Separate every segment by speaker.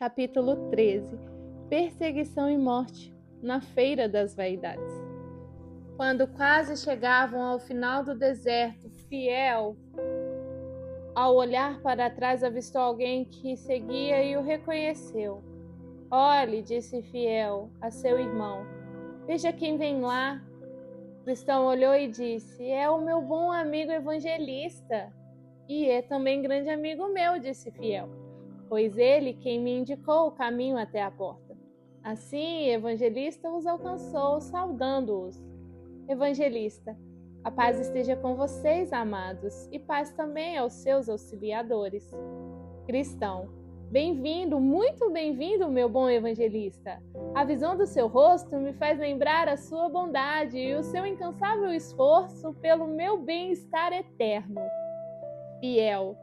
Speaker 1: Capítulo 13. Perseguição e morte na Feira das Vaidades. Quando quase chegavam ao final do deserto, Fiel, ao olhar para trás, avistou alguém que seguia e o reconheceu. Olhe, disse Fiel a seu irmão, veja quem vem lá. Cristão olhou e disse, é o meu bom amigo evangelista. E é também grande amigo meu, disse Fiel, pois ele quem me indicou o caminho até a porta. Assim, Evangelista os alcançou, saudando-os. Evangelista, a paz esteja com vocês, amados, e paz também aos seus auxiliadores. Cristão, bem-vindo, muito bem-vindo, meu bom evangelista. A visão do seu rosto me faz lembrar a sua bondade e o seu incansável esforço pelo meu bem-estar eterno. Fiel,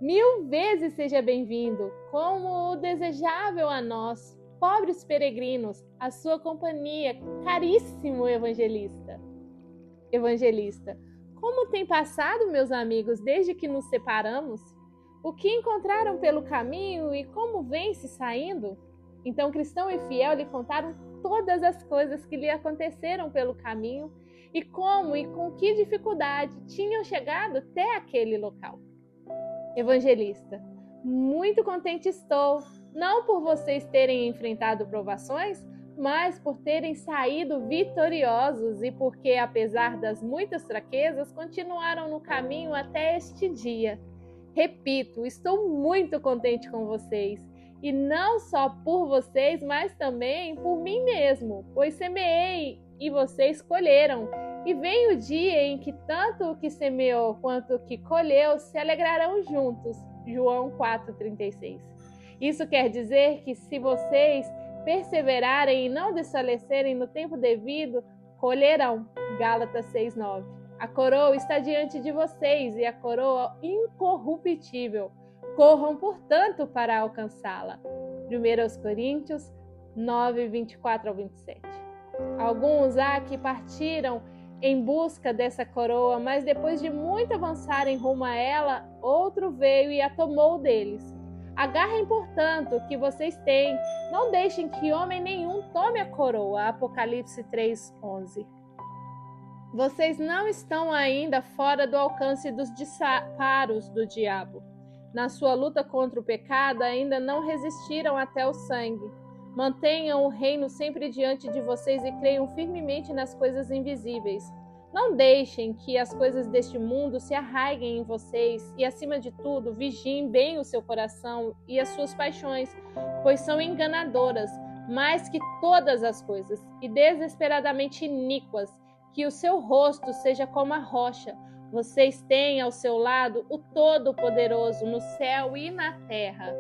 Speaker 1: 1000 vezes seja bem-vindo, como o desejável a nós, pobres peregrinos, a sua companhia, caríssimo evangelista. Evangelista, como tem passado, meus amigos, desde que nos separamos? O que encontraram pelo caminho e como vem se saindo? Então Cristão e Fiel lhe contaram todas as coisas que lhe aconteceram pelo caminho e como e com que dificuldade tinham chegado até aquele local. Evangelista, muito contente estou, não por vocês terem enfrentado provações, mas por terem saído vitoriosos e porque, apesar das muitas fraquezas, continuaram no caminho até este dia. Repito, estou muito contente com vocês, e não só por vocês, mas também por mim mesmo, pois semeei e vocês colheram. E vem o dia em que tanto o que semeou quanto o que colheu se alegrarão juntos. João 4,36. Isso quer dizer que se vocês perseverarem e não desfalecerem no tempo devido, colherão. Gálatas 6,9. A coroa está diante de vocês e a coroa incorruptível. Corram, portanto, para alcançá-la. 1 Coríntios 9, 24 ao 27. Alguns há que partiram em busca dessa coroa, mas depois de muito avançarem rumo a ela, outro veio e a tomou deles. Agarrem, portanto, o que vocês têm, não deixem que homem nenhum tome a coroa. Apocalipse 3:11. Vocês não estão ainda fora do alcance dos disparos do diabo. Na sua luta contra o pecado, ainda não resistiram até o sangue. Mantenham o reino sempre diante de vocês e creiam firmemente nas coisas invisíveis. Não deixem que as coisas deste mundo se arraiguem em vocês e, acima de tudo, vigiem bem o seu coração e as suas paixões, pois são enganadoras, mais que todas as coisas, e desesperadamente iníquas. Que o seu rosto seja como a rocha. Vocês têm ao seu lado o Todo-Poderoso no céu e na terra.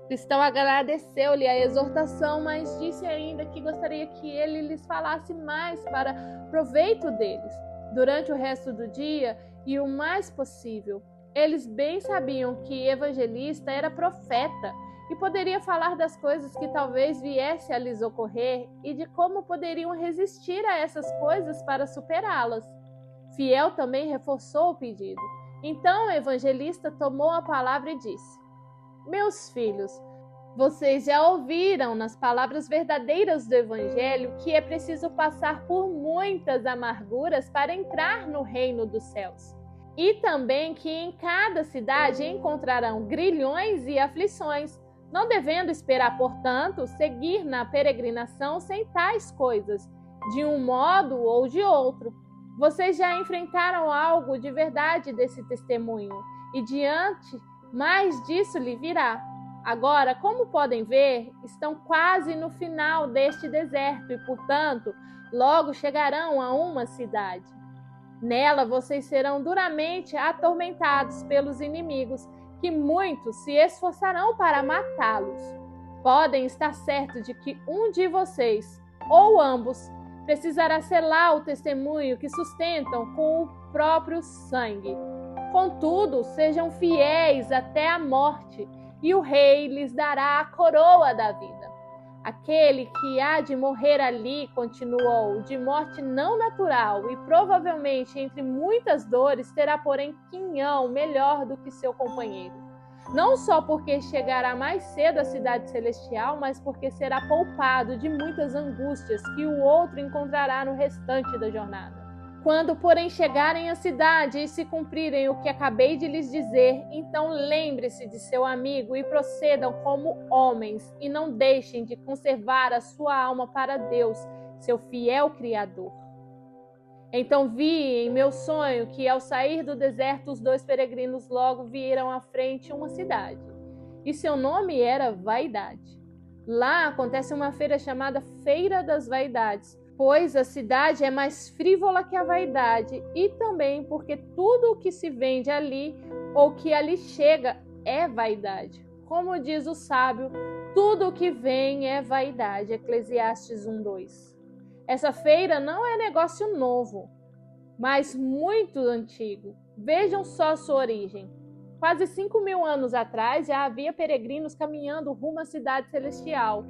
Speaker 1: Cristão agradeceu-lhe a exortação, mas disse ainda que gostaria que ele lhes falasse mais para proveito deles, durante o resto do dia e o mais possível. Eles bem sabiam que Evangelista era profeta e poderia falar das coisas que talvez viesse a lhes ocorrer e de como poderiam resistir a essas coisas para superá-las. Fiel também reforçou o pedido. Então o Evangelista tomou a palavra e disse: meus filhos, vocês já ouviram nas palavras verdadeiras do Evangelho que é preciso passar por muitas amarguras para entrar no reino dos céus. E também que em cada cidade encontrarão grilhões e aflições, não devendo esperar, portanto, seguir na peregrinação sem tais coisas, de um modo ou de outro. Vocês já enfrentaram algo de verdade desse testemunho, e diante mais disso lhe virá. Agora, como podem ver, estão quase no final deste deserto e, portanto, logo chegarão a uma cidade. Nela vocês serão duramente atormentados pelos inimigos, que muitos se esforçarão para matá-los. Podem estar certos de que um de vocês, ou ambos, precisará selar o testemunho que sustentam com o próprio sangue. Contudo, sejam fiéis até a morte, e o rei lhes dará a coroa da vida. Aquele que há de morrer ali, continuou, de morte não natural, e provavelmente entre muitas dores terá, porém, quinhão melhor do que seu companheiro. Não só porque chegará mais cedo à cidade celestial, mas porque será poupado de muitas angústias que o outro encontrará no restante da jornada. Quando, porém, chegarem à cidade e se cumprirem o que acabei de lhes dizer, então lembre-se de seu amigo e procedam como homens, e não deixem de conservar a sua alma para Deus, seu fiel Criador. Então vi em meu sonho que, ao sair do deserto, os 2 peregrinos logo viram à frente uma cidade, e seu nome era Vaidade. Lá acontece uma feira chamada Feira das Vaidades, pois a cidade é mais frívola que a vaidade, e também porque tudo o que se vende ali ou que ali chega é vaidade. Como diz o sábio, tudo o que vem é vaidade. Eclesiastes 1:2. Essa feira não é negócio novo, mas muito antigo. Vejam só sua origem. Quase 5.000 anos atrás já havia peregrinos caminhando rumo à cidade celestial.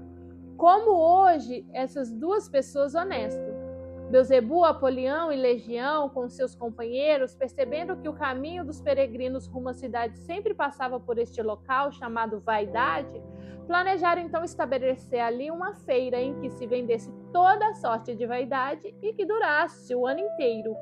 Speaker 1: Como hoje essas 2 pessoas honestas, Beelzebu, Apolião e Legião, com seus companheiros, percebendo que o caminho dos peregrinos rumo à cidade sempre passava por este local chamado Vaidade, planejaram então estabelecer ali uma feira em que se vendesse toda a sorte de vaidade e que durasse o ano inteiro.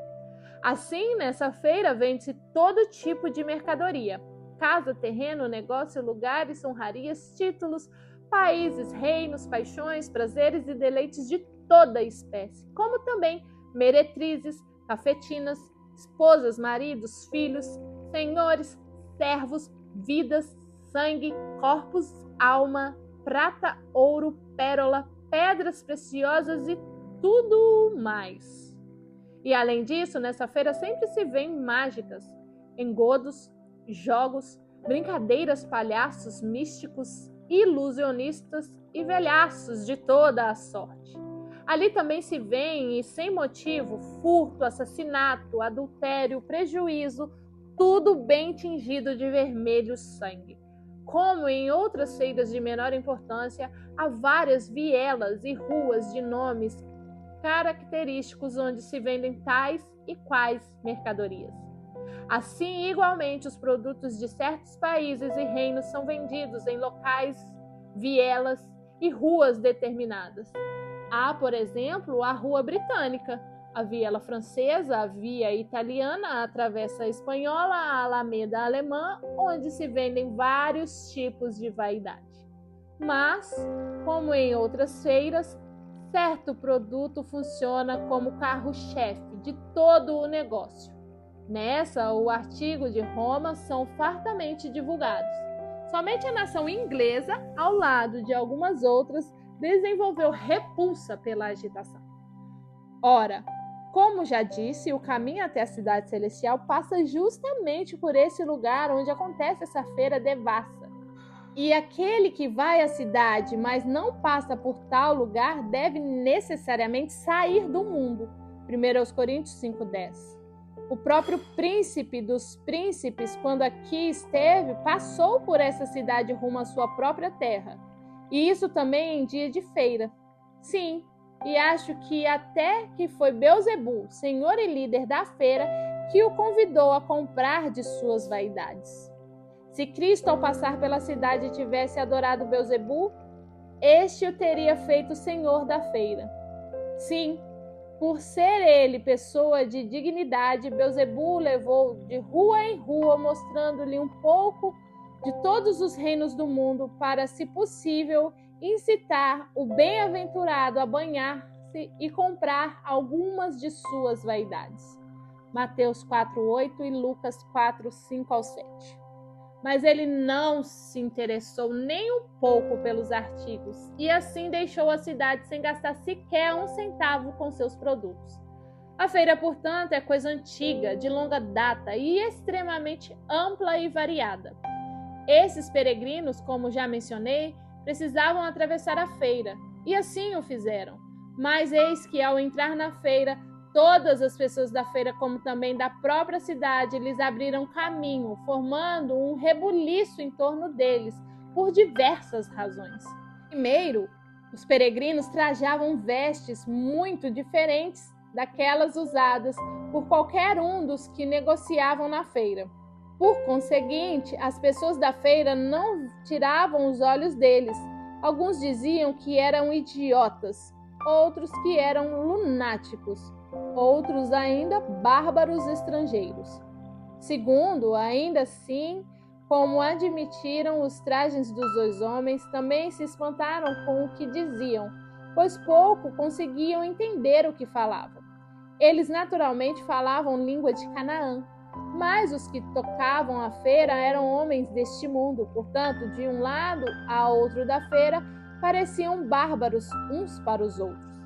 Speaker 1: Assim, nessa feira vende-se todo tipo de mercadoria: casa, terreno, negócio, lugares, honrarias, títulos, países, reinos, paixões, prazeres e deleites de toda espécie, como também meretrizes, cafetinas, esposas, maridos, filhos, senhores, servos, vidas, sangue, corpos, alma, prata, ouro, pérola, pedras preciosas e tudo mais. E além disso, nessa feira sempre se vêem mágicas, engodos, jogos, brincadeiras, palhaços, místicos, ilusionistas e velhaços de toda a sorte. Ali também se vêem, e sem motivo, furto, assassinato, adultério, prejuízo, tudo bem tingido de vermelho sangue. Como em outras feiras de menor importância, há várias vielas e ruas de nomes característicos onde se vendem tais e quais mercadorias. Assim, igualmente, os produtos de certos países e reinos são vendidos em locais, vielas e ruas determinadas. Há, por exemplo, a Rua Britânica, a viela francesa, a via italiana, a travessa espanhola, a alameda alemã, onde se vendem vários tipos de vaidade. Mas, como em outras feiras, certo produto funciona como carro-chefe de todo o negócio. Nessa, o artigo de Roma são fartamente divulgados. Somente a nação inglesa, ao lado de algumas outras, desenvolveu repulsa pela agitação. Ora, como já disse, o caminho até a cidade celestial passa justamente por esse lugar onde acontece essa feira devassa. E aquele que vai à cidade, mas não passa por tal lugar, deve necessariamente sair do mundo. 1 Coríntios 5:10. O próprio príncipe dos príncipes, quando aqui esteve, passou por essa cidade rumo à sua própria terra. E isso também em dia de feira. Sim, e acho que até que foi Beelzebu, senhor e líder da feira, que o convidou a comprar de suas vaidades. Se Cristo, ao passar pela cidade, tivesse adorado Beelzebu, este o teria feito senhor da feira. Sim, por ser ele pessoa de dignidade, Beelzebu o levou de rua em rua, mostrando-lhe um pouco de todos os reinos do mundo, para, se possível, incitar o bem-aventurado a banhar-se e comprar algumas de suas vaidades. Mateus 4:8 e Lucas 4:5-7. Mas ele não se interessou nem um pouco pelos artigos, e assim deixou a cidade sem gastar sequer um centavo com seus produtos. A feira, portanto, é coisa antiga, de longa data e extremamente ampla e variada. Esses peregrinos, como já mencionei, precisavam atravessar a feira, e assim o fizeram. Mas eis que, ao entrar na feira, todas as pessoas da feira, como também da própria cidade, lhes abriram caminho, formando um rebuliço em torno deles, por diversas razões. Primeiro, os peregrinos trajavam vestes muito diferentes daquelas usadas por qualquer um dos que negociavam na feira. Por conseguinte, as pessoas da feira não tiravam os olhos deles. Alguns diziam que eram idiotas, outros que eram lunáticos, outros ainda bárbaros estrangeiros. Segundo, ainda assim, como admitiram os trajes dos dois homens, também se espantaram com o que diziam, pois pouco conseguiam entender o que falavam. Eles naturalmente falavam língua de Canaã, mas os que tocavam a feira eram homens deste mundo, portanto, de um lado a outro da feira, pareciam bárbaros uns para os outros.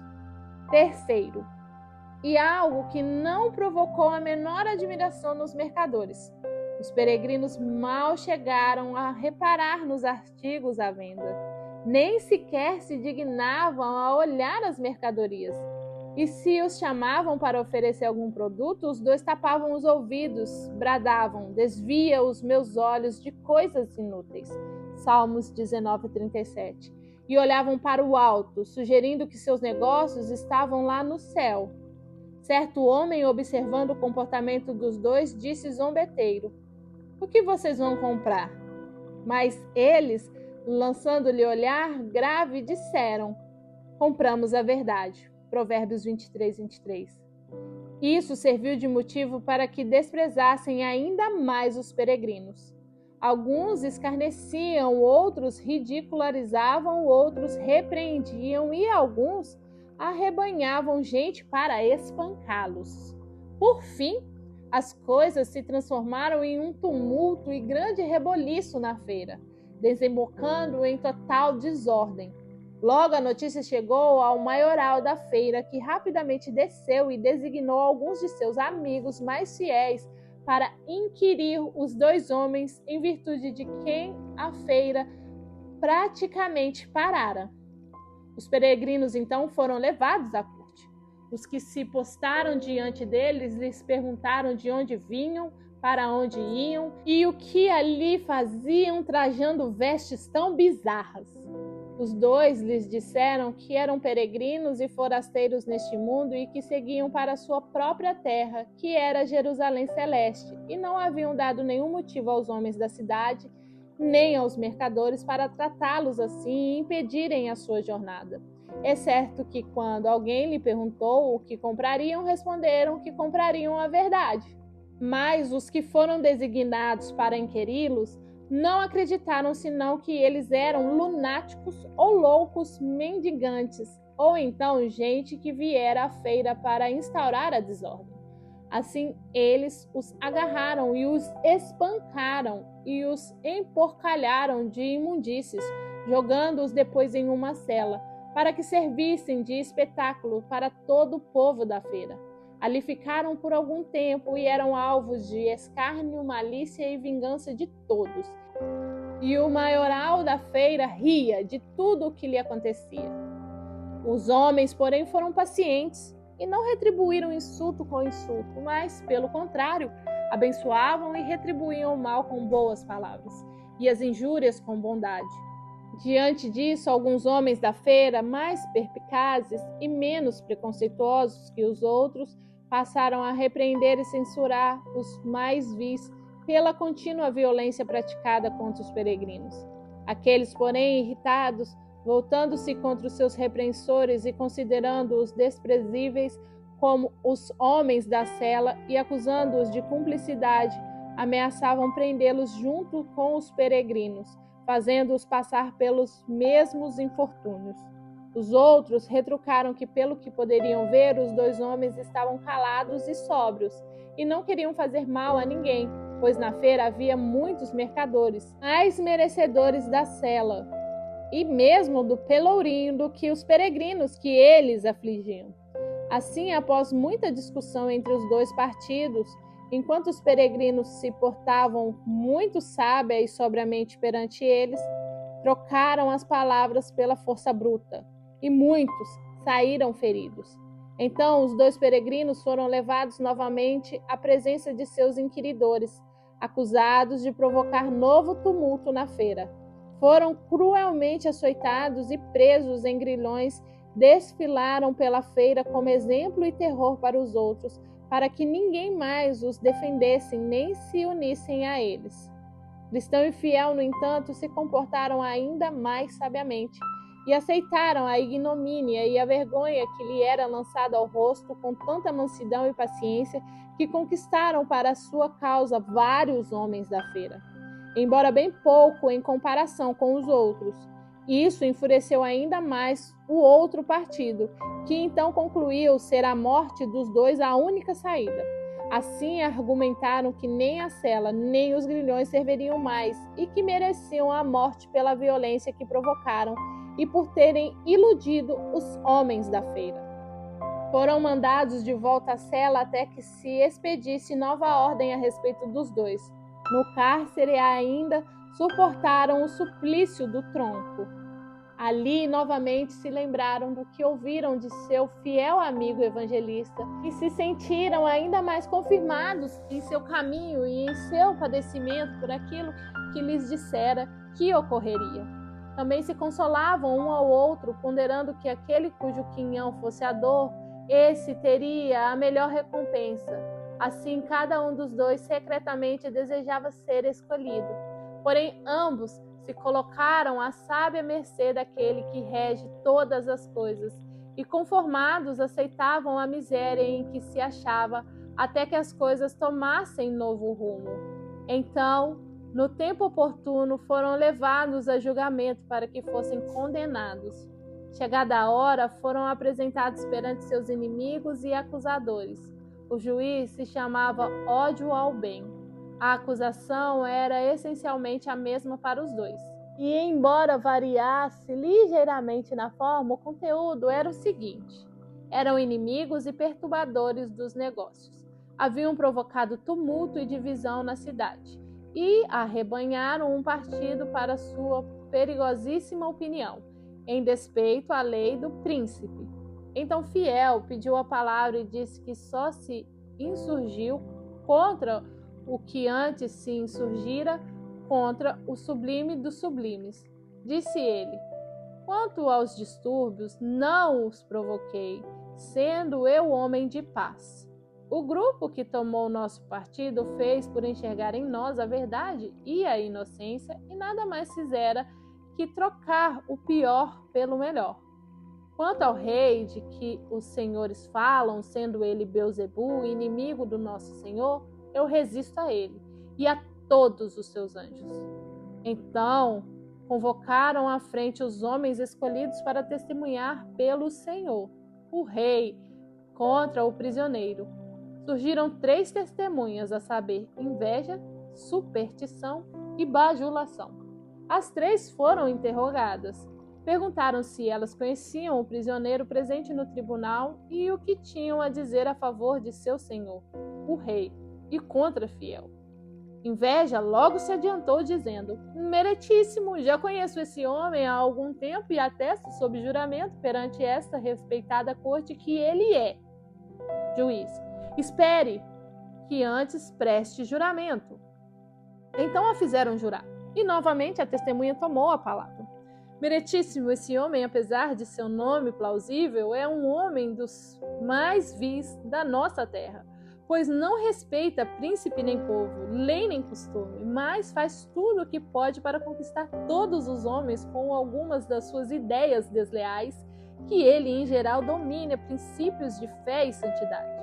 Speaker 1: Terceiro, e algo que não provocou a menor admiração nos mercadores. Os peregrinos mal chegaram a reparar nos artigos à venda, nem sequer se dignavam a olhar as mercadorias. E se os chamavam para oferecer algum produto, os dois tapavam os ouvidos, bradavam: desvia os meus olhos de coisas inúteis. Salmos 19:37. E olhavam para o alto, sugerindo que seus negócios estavam lá no céu. Certo homem, observando o comportamento dos dois, disse zombeteiro: o que vocês vão comprar? Mas eles, lançando-lhe olhar grave, disseram: compramos a verdade. Provérbios 23:23. Isso serviu de motivo para que desprezassem ainda mais os peregrinos. Alguns escarneciam, outros ridicularizavam, outros repreendiam e alguns arrebanhavam gente para espancá-los. Por fim, as coisas se transformaram em um tumulto e grande reboliço na feira, desembocando em total desordem. Logo a notícia chegou ao maioral da feira, que rapidamente desceu e designou alguns de seus amigos mais fiéis para inquirir os dois homens, em virtude de quem a feira praticamente parara. Os peregrinos então foram levados à corte. Os que se postaram diante deles lhes perguntaram de onde vinham, para onde iam e o que ali faziam trajando vestes tão bizarras. Os dois lhes disseram que eram peregrinos e forasteiros neste mundo e que seguiam para sua própria terra, que era Jerusalém Celeste, e não haviam dado nenhum motivo aos homens da cidade, nem aos mercadores para tratá-los assim e impedirem a sua jornada. É certo que quando alguém lhe perguntou o que comprariam, responderam que comprariam a verdade. Mas os que foram designados para inquiri-los não acreditaram senão que eles eram lunáticos ou loucos mendigantes, ou então gente que viera à feira para instaurar a desordem. Assim, eles os agarraram e os espancaram e os emporcalharam de imundícies, jogando-os depois em uma cela, para que servissem de espetáculo para todo o povo da feira. Ali ficaram por algum tempo e eram alvos de escárnio, malícia e vingança de todos. E o maioral da feira ria de tudo o que lhe acontecia. Os homens, porém, foram pacientes e não retribuíram insulto com insulto, mas, pelo contrário, abençoavam e retribuíam o mal com boas palavras e as injúrias com bondade. Diante disso, alguns homens da feira, mais perspicazes e menos preconceituosos que os outros, passaram a repreender e censurar os mais vis pela contínua violência praticada contra os peregrinos. Aqueles, porém, irritados, voltando-se contra os seus repreensores e considerando-os desprezíveis como os homens da cela e acusando-os de cumplicidade, ameaçavam prendê-los junto com os peregrinos, fazendo-os passar pelos mesmos infortúnios. Os outros retrucaram que, pelo que poderiam ver, os dois homens estavam calados e sóbrios, e não queriam fazer mal a ninguém, pois na feira havia muitos mercadores, mais merecedores da cela, e mesmo do pelourinho do que os peregrinos que eles afligiam. Assim, após muita discussão entre os dois partidos, enquanto os peregrinos se portavam muito sábia e sobriamente perante eles, trocaram as palavras pela força bruta, e muitos saíram feridos. Então os dois peregrinos foram levados novamente à presença de seus inquiridores, acusados de provocar novo tumulto na feira. Foram cruelmente açoitados e presos em grilhões, desfilaram pela feira como exemplo e terror para os outros, para que ninguém mais os defendesse nem se unissem a eles. Cristão e Fiel, no entanto, se comportaram ainda mais sabiamente e aceitaram a ignomínia e a vergonha que lhe era lançada ao rosto com tanta mansidão e paciência que conquistaram para a sua causa vários homens da feira, embora bem pouco em comparação com os outros. Isso enfureceu ainda mais o outro partido, que então concluiu ser a morte dos dois a única saída. Assim argumentaram que nem a sela nem os grilhões serviriam mais e que mereciam a morte pela violência que provocaram e por terem iludido os homens da feira. Foram mandados de volta à cela até que se expedisse nova ordem a respeito dos dois. No cárcere ainda suportaram o suplício do tronco. Ali, novamente, se lembraram do que ouviram de seu fiel amigo evangelista e se sentiram ainda mais confirmados em seu caminho e em seu padecimento por aquilo que lhes dissera que ocorreria. Também se consolavam um ao outro, ponderando que aquele cujo quinhão fosse a dor, esse teria a melhor recompensa. Assim, cada um dos dois secretamente desejava ser escolhido. Porém, ambos se colocaram à sábia mercê daquele que rege todas as coisas, e conformados aceitavam a miséria em que se achava, até que as coisas tomassem novo rumo. Então, no tempo oportuno, foram levados a julgamento para que fossem condenados. Chegada a hora, foram apresentados perante seus inimigos e acusadores. O juiz se chamava Ódio ao Bem. A acusação era essencialmente a mesma para os dois. E, embora variasse ligeiramente na forma, o conteúdo era o seguinte: eram inimigos e perturbadores dos negócios. Haviam provocado tumulto e divisão na cidade e arrebanharam um partido para sua perigosíssima opinião, em despeito à lei do príncipe. Então Fiel pediu a palavra e disse que só se insurgiu contra o que antes se insurgira contra o sublime dos sublimes. Disse ele: quanto aos distúrbios, não os provoquei, sendo eu homem de paz. O grupo que tomou nosso partido fez por enxergar em nós a verdade e a inocência, e nada mais fizera que trocar o pior pelo melhor. Quanto ao rei de que os senhores falam, sendo ele Beelzebu, inimigo do nosso Senhor, eu resisto a ele e a todos os seus anjos. Então, convocaram à frente os homens escolhidos para testemunhar pelo Senhor, o rei, contra o prisioneiro. Surgiram 3 testemunhas, a saber, inveja, superstição e bajulação. As 3 foram interrogadas. Perguntaram se elas conheciam o prisioneiro presente no tribunal e o que tinham a dizer a favor de seu senhor, o rei, e contra Fiel. Inveja logo se adiantou, dizendo: Meritíssimo, já conheço esse homem há algum tempo e atesto sob juramento perante esta respeitada corte que ele é. Juiz: espere, que antes preste juramento. Então a fizeram jurar, e novamente a testemunha tomou a palavra. Meritíssimo, esse homem, apesar de seu nome plausível, é um homem dos mais vis da nossa terra, pois não respeita príncipe nem povo, lei nem costume, mas faz tudo o que pode para conquistar todos os homens com algumas das suas ideias desleais, que ele, em geral, domina princípios de fé e santidade.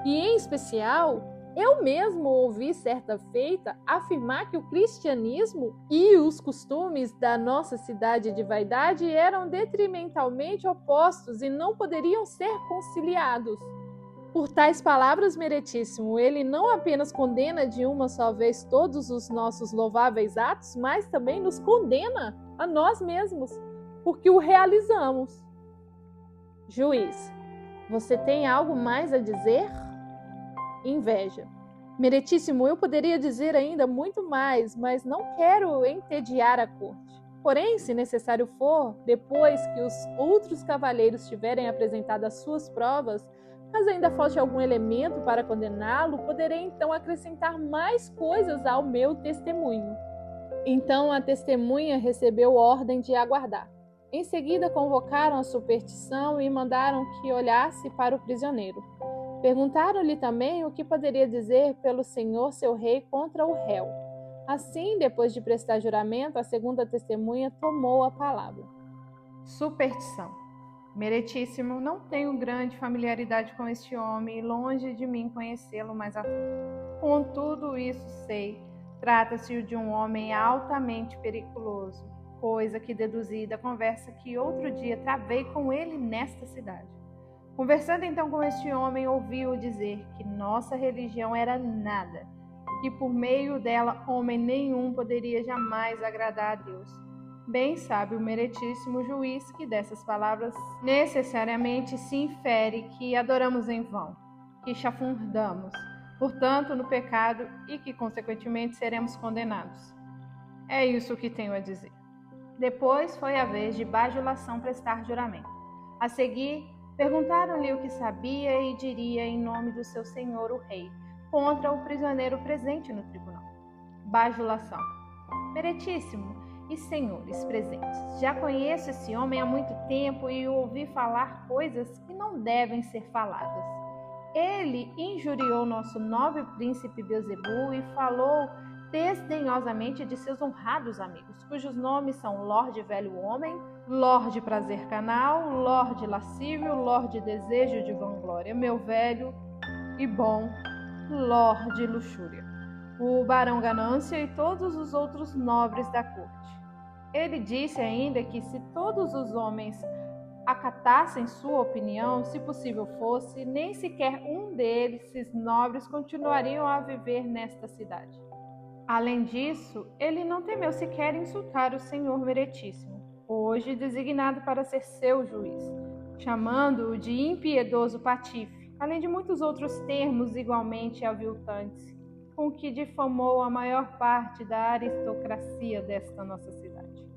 Speaker 1: E, em especial, eu mesmo ouvi certa feita afirmar que o cristianismo e os costumes da nossa cidade de vaidade eram detrimentalmente opostos e não poderiam ser conciliados. Por tais palavras, Meritíssimo, ele não apenas condena de uma só vez todos os nossos louváveis atos, mas também nos condena a nós mesmos, porque o realizamos. Juiz: você tem algo mais a dizer? Inveja: Meritíssimo, eu poderia dizer ainda muito mais, mas não quero entediar a corte. Porém, se necessário for, depois que os outros cavalheiros tiverem apresentado as suas provas, caso ainda falte algum elemento para condená-lo, poderei então acrescentar mais coisas ao meu testemunho. Então a testemunha recebeu ordem de aguardar. Em seguida convocaram a superstição e mandaram que olhasse para o prisioneiro. Perguntaram-lhe também o que poderia dizer pelo Senhor seu rei contra o réu. Assim, depois de prestar juramento, a segunda testemunha tomou a palavra.
Speaker 2: Superstição. Meretíssimo, não tenho grande familiaridade com este homem e longe de mim conhecê-lo mais a fundo. Contudo, isso sei, trata-se de um homem altamente periculoso, coisa que deduzi da conversa que outro dia travei com ele nesta cidade. Conversando então com este homem, ouvi-o dizer que nossa religião era nada, que por meio dela homem nenhum poderia jamais agradar a Deus. Bem sabe o meretíssimo juiz que dessas palavras necessariamente se infere que adoramos em vão, que chafurdamos, portanto, no pecado e que, consequentemente, seremos condenados. É isso que tenho a dizer. Depois foi a vez de bajulação prestar juramento. A seguir, perguntaram-lhe o que sabia e diria em nome do seu senhor, o rei, contra o prisioneiro presente no tribunal. Bajulação. Meretíssimo e senhores presentes, já conheço esse homem há muito tempo e ouvi falar coisas que não devem ser faladas. Ele injuriou nosso nobre príncipe Beelzebu e falou desdenhosamente de seus honrados amigos, cujos nomes são Lorde Velho Homem, Lorde Prazer Canal, Lorde Lascívio, Lorde Desejo de Vanglória, meu velho e bom Lorde Luxúria, o Barão Ganância e todos os outros nobres da corte. Ele disse ainda que se todos os homens acatassem sua opinião, se possível fosse, nem sequer um desses nobres continuariam a viver nesta cidade. Além disso, ele não temeu sequer insultar o Senhor Meretíssimo, hoje designado para ser seu juiz, chamando-o de impiedoso patife, além de muitos outros termos igualmente aviltantes, com que difamou a maior parte da aristocracia desta nossa cidade.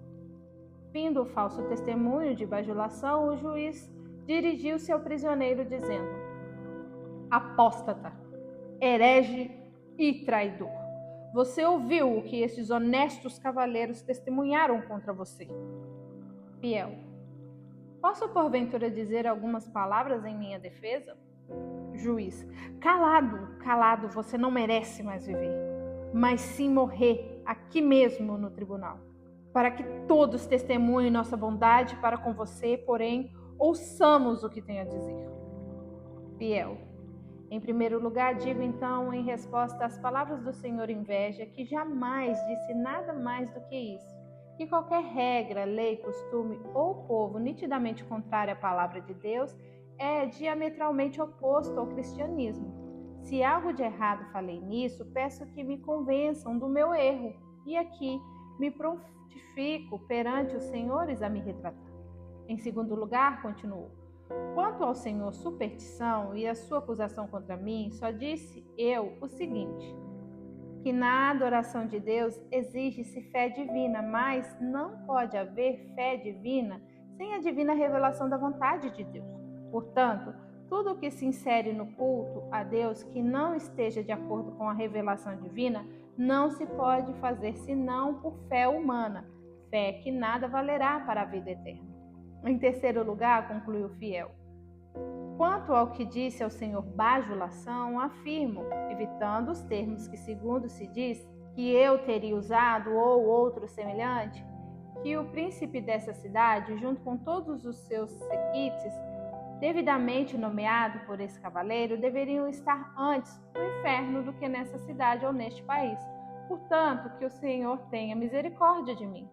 Speaker 2: Findo o falso testemunho de bajulação, o juiz dirigiu-se ao prisioneiro dizendo: apóstata, herege e traidor, você ouviu o que estes honestos cavaleiros testemunharam contra você? Fiel: posso porventura dizer algumas palavras em minha defesa? Juiz: calado, calado, você não merece mais viver, mas sim morrer aqui mesmo no tribunal, para que todos testemunhem nossa bondade para com você, porém, ouçamos o que tem a dizer. Fiel: em primeiro lugar, digo então, em resposta às palavras do Senhor Inveja, que jamais disse nada mais do que isso, que qualquer regra, lei, costume ou povo nitidamente contrário à palavra de Deus é diametralmente oposto ao cristianismo. Se algo de errado falei nisso, peço que me convençam do meu erro, e aqui me prontifico perante os senhores a me retratar. Em segundo lugar, continuou: quanto ao senhor Superstição e a sua acusação contra mim, só disse eu o seguinte, que na adoração de Deus exige-se fé divina, mas não pode haver fé divina sem a divina revelação da vontade de Deus. Portanto, tudo o que se insere no culto a Deus que não esteja de acordo com a revelação divina não se pode fazer senão por fé humana, fé que nada valerá para a vida eterna. Em terceiro lugar, concluiu Fiel, quanto ao que disse ao senhor bajulação, afirmo, evitando os termos que segundo se diz que eu teria usado ou outro semelhante, que o príncipe dessa cidade, junto com todos os seus sequites, devidamente nomeado por esse cavaleiro, deveriam estar antes no inferno do que nessa cidade ou neste país. Portanto, que o Senhor tenha misericórdia de mim.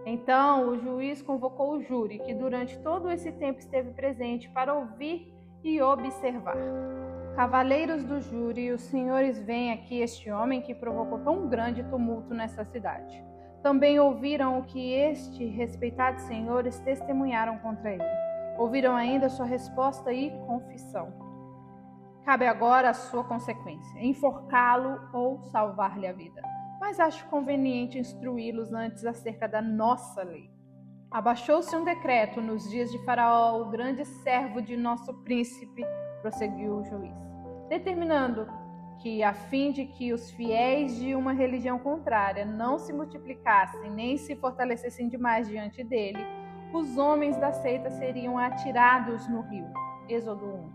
Speaker 2: Então o juiz convocou o júri, que durante todo esse tempo esteve presente para ouvir e observar. Cavaleiros do júri, os senhores veem aqui este homem que provocou tão grande tumulto nessa cidade. Também ouviram o que respeitados senhores testemunharam contra ele. Ouviram ainda sua resposta e confissão. Cabe agora a sua consequência, enforcá-lo ou salvar-lhe a vida. Mas acho conveniente instruí-los antes acerca da nossa lei. Abaixou-se um decreto nos dias de Faraó, o grande servo de nosso príncipe, prosseguiu o juiz, determinando que, a fim de que os fiéis de uma religião contrária não se multiplicassem nem se fortalecessem demais diante dele, os homens da seita seriam atirados no rio. Êxodo 1.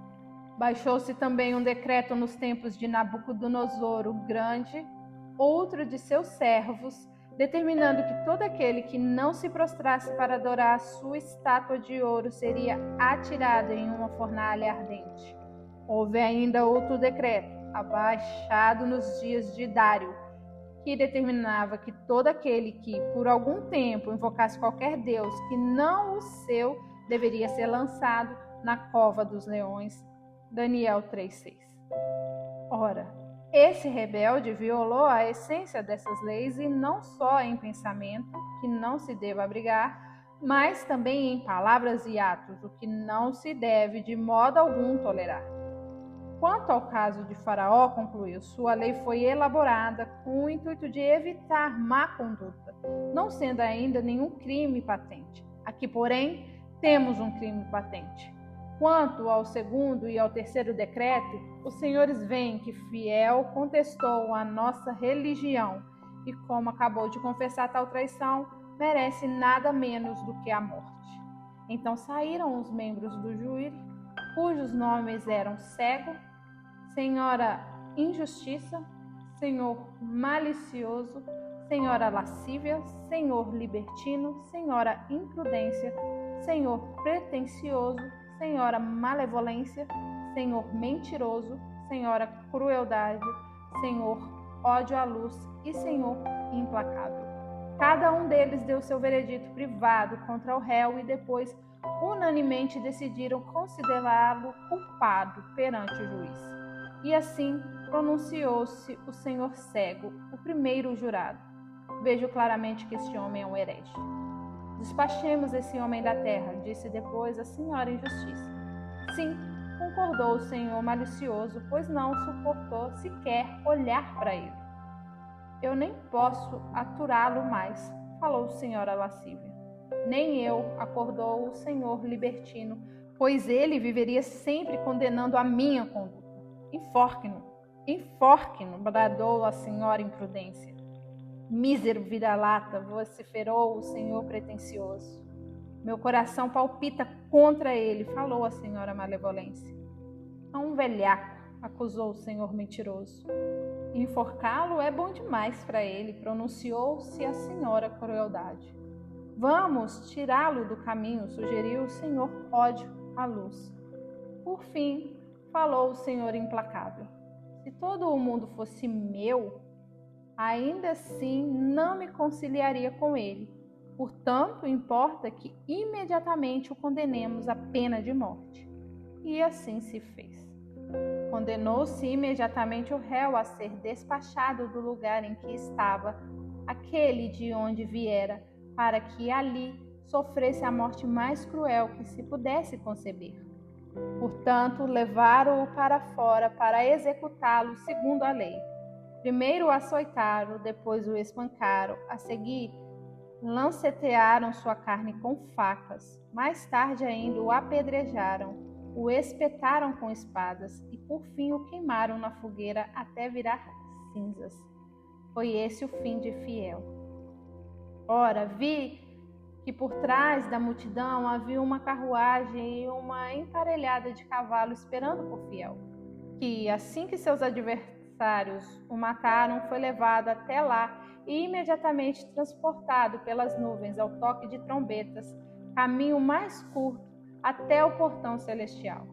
Speaker 2: Baixou-se também um decreto nos tempos de Nabucodonosor o Grande, outro de seus servos, determinando que todo aquele que não se prostrasse para adorar a sua estátua de ouro seria atirado em uma fornalha ardente. Houve ainda outro decreto, abaixado nos dias de Dário, que determinava que todo aquele que, por algum tempo, invocasse qualquer deus que não o seu, deveria ser lançado na cova dos leões. Daniel 3:6. Ora, esse rebelde violou a essência dessas leis e não só em pensamento, que não se deva abrigar, mas também em palavras e atos, o que não se deve de modo algum tolerar. Quanto ao caso de Faraó, concluiu, sua lei foi elaborada com o intuito de evitar má conduta, não sendo ainda nenhum crime patente. Aqui, porém, temos um crime patente. Quanto ao segundo e ao terceiro decreto, os senhores veem que Fiel contestou a nossa religião e, como acabou de confessar tal traição, merece nada menos do que a morte. Então saíram os membros do júri, cujos nomes eram Cego, Senhora Injustiça, Senhor Malicioso, Senhora Lascívia, Senhor Libertino, Senhora Imprudência, Senhor Pretensioso, Senhora Malevolência, Senhor Mentiroso, Senhora Crueldade, Senhor Ódio à Luz e Senhor Implacável. Cada um deles deu seu veredito privado contra o réu e depois unanimemente decidiram considerá-lo culpado perante o juiz. E assim pronunciou-se o Senhor Cego, o primeiro jurado. Vejo claramente que este homem é um herege. Despachemos esse homem da terra, disse depois a senhora Injustiça. Sim, concordou o senhor Malicioso, pois não suportou sequer olhar para ele. Eu nem posso aturá-lo mais, falou a senhora Lascívia. Nem eu, acordou o senhor Libertino, pois ele viveria sempre condenando a minha conduta. Enforque-no, bradou a senhora Imprudência. Mísero vira-lata, vociferou o senhor Pretensioso. Meu coração palpita contra ele, falou a senhora Malevolência. É um velhaco, acusou o senhor Mentiroso. Enforcá-lo é bom demais para ele, pronunciou-se a senhora Crueldade. Vamos tirá-lo do caminho, sugeriu o senhor Ódio à Luz. Por fim, falou o senhor Implacável. Se todo o mundo fosse meu, ainda assim não me conciliaria com ele. Portanto, importa que imediatamente o condenemos à pena de morte. E assim se fez. Condenou-se imediatamente o réu a ser despachado do lugar em que estava, aquele de onde viera, para que ali sofresse a morte mais cruel que se pudesse conceber. Portanto, levaram-o para fora para executá-lo segundo a lei. Primeiro o açoitaram, depois o espancaram, a seguir lancetearam sua carne com facas, mais tarde ainda o apedrejaram, o espetaram com espadas e por fim o queimaram na fogueira até virar cinzas. Foi esse o fim de Fiel. Ora, vi que por trás da multidão havia uma carruagem e uma emparelhada de cavalos esperando por Fiel, que assim que seus adversários o mataram, foi levado até lá e imediatamente transportado pelas nuvens ao toque de trombetas, caminho mais curto até o portão celestial.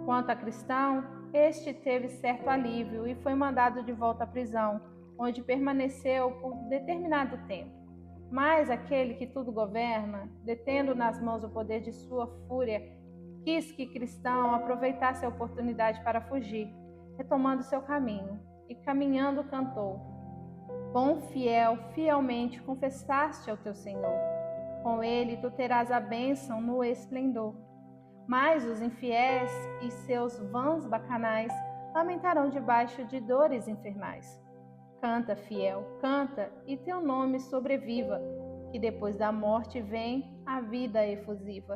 Speaker 2: Quanto a Cristão, este teve certo alívio e foi mandado de volta à prisão, onde permaneceu por determinado tempo. Mas aquele que tudo governa, detendo nas mãos o poder de sua fúria, quis que Cristão aproveitasse a oportunidade para fugir, retomando seu caminho, e caminhando cantou: Bom fiel, fielmente confessaste ao teu Senhor, com ele tu terás a bênção no esplendor. Mas os infiéis e seus vãs bacanais lamentarão debaixo de dores infernais. Canta, fiel, canta, e teu nome sobreviva, que depois da morte vem a vida efusiva.